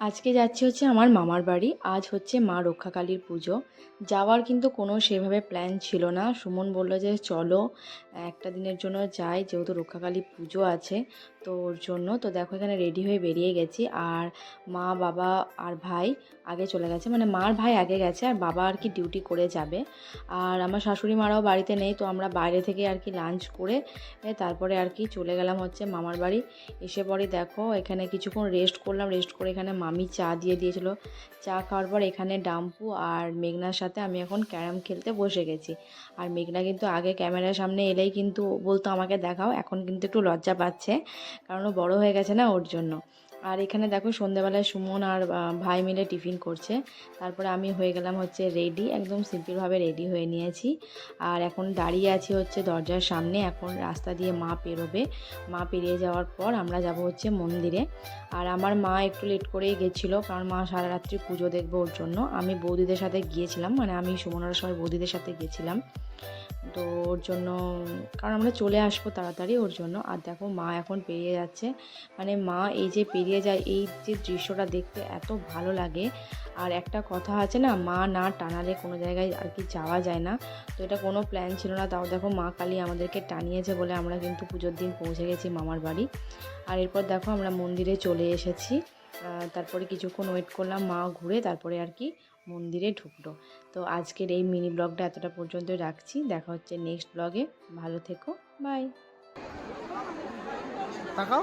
আজকে যাচ্ছি হচ্ছে আমার মামার বাড়ি। আজ হচ্ছে মা রক্ষাকালীর পুজো। যাওয়ার কিন্তু কোনো সেভাবে প্ল্যান ছিল না। সুমন বলল যে চলো একটা দিনের জন্য যাই, যেহেতু রক্ষাকালী পুজো আছে তো ওর জন্য। তো দেখো এখানে রেডি হয়ে বেরিয়ে গেছি। আর মা, বাবা আর ভাই আগে চলে গেছে, মানে মার ভাই আগে গেছে আর বাবা আর কি ডিউটি করে যাবে। আর আমার শাশুড়ি মারাও বাড়িতে নেই, তো আমরা বাইরে থেকে আর কি লাঞ্চ করে তারপরে আর কি চলে গেলাম হচ্ছে মামার বাড়ি। এসে পরে দেখো এখানে কিছুক্ষণ রেস্ট করলাম। রেস্ট করে এখানে মামি চা দিয়ে দিয়েছিল। চা খাওয়ার পর এখানে ডাম্পু আর মেঘনার সাথে আমি এখন ক্যারাম খেলতে বসে গেছি। আর মেঘনা কিন্তু আগে ক্যামেরার সামনে এলেই কিন্তু বলতো আমাকে দেখাও, এখন কিন্তু একটু লজ্জা পাচ্ছে, কারণ ও বড় হয়ে গেছে না ওর জন্য। আর এখানে দেখো সন্ধ্যেবেলায় সুমন আর ভাই মিলে টিফিন করছে। তারপরে আমি হয়ে গেলাম হচ্ছে রেডি, একদম সিম্পলভাবে রেডি হয়ে নিয়েছি। আর এখন দাঁড়িয়ে আছি হচ্ছে দরজার সামনে। এখন রাস্তা দিয়ে মা পেরোবে। মা পেরিয়ে যাওয়ার পর আমরা যাব হচ্ছে মন্দিরে। আর আমার মা একটু লেট করেই গেছিলো, কারণ মা সারা রাত্রি পুজো দেখবো ওর জন্য। আমি বৌদিদের সাথে গিয়েছিলাম, মানে আমি সুমনার সময় বৌদিদের সাথে গেছিলাম তো ওর জন্য, কারণ আমরা চলে আসবো তাড়াতাড়ি ওর জন্য। আর দেখো মা এখন পেরিয়ে যাচ্ছে, মানে মা এই যে পেরিয়ে যায়, এই যে দৃশ্যটা দেখতে এত ভালো লাগে। আর একটা কথা আছে না, মা না টানালে কোনো জায়গায় আর কি যাওয়া যায় না। তো এটা কোনো প্ল্যান ছিল না, তাও দেখো মা কালী আমাদেরকে টানিয়েছে বলে আমরা কিন্তু পুজোর দিন পৌঁছে গেছি মামার বাড়ি। আর এরপর দেখো আমরা মন্দিরে চলে এসেছি। তারপরে কিছুক্ষণ ওয়েট করলাম, মা ঘুরে তারপরে আর কি মন্দিরে ঢুকলো। তো আজকের এই মিনি ব্লগটা এতটা পর্যন্ত রাখছি। দেখা হচ্ছে নেক্সট ব্লগে। ভালো থেকো, বাই। তাকাও।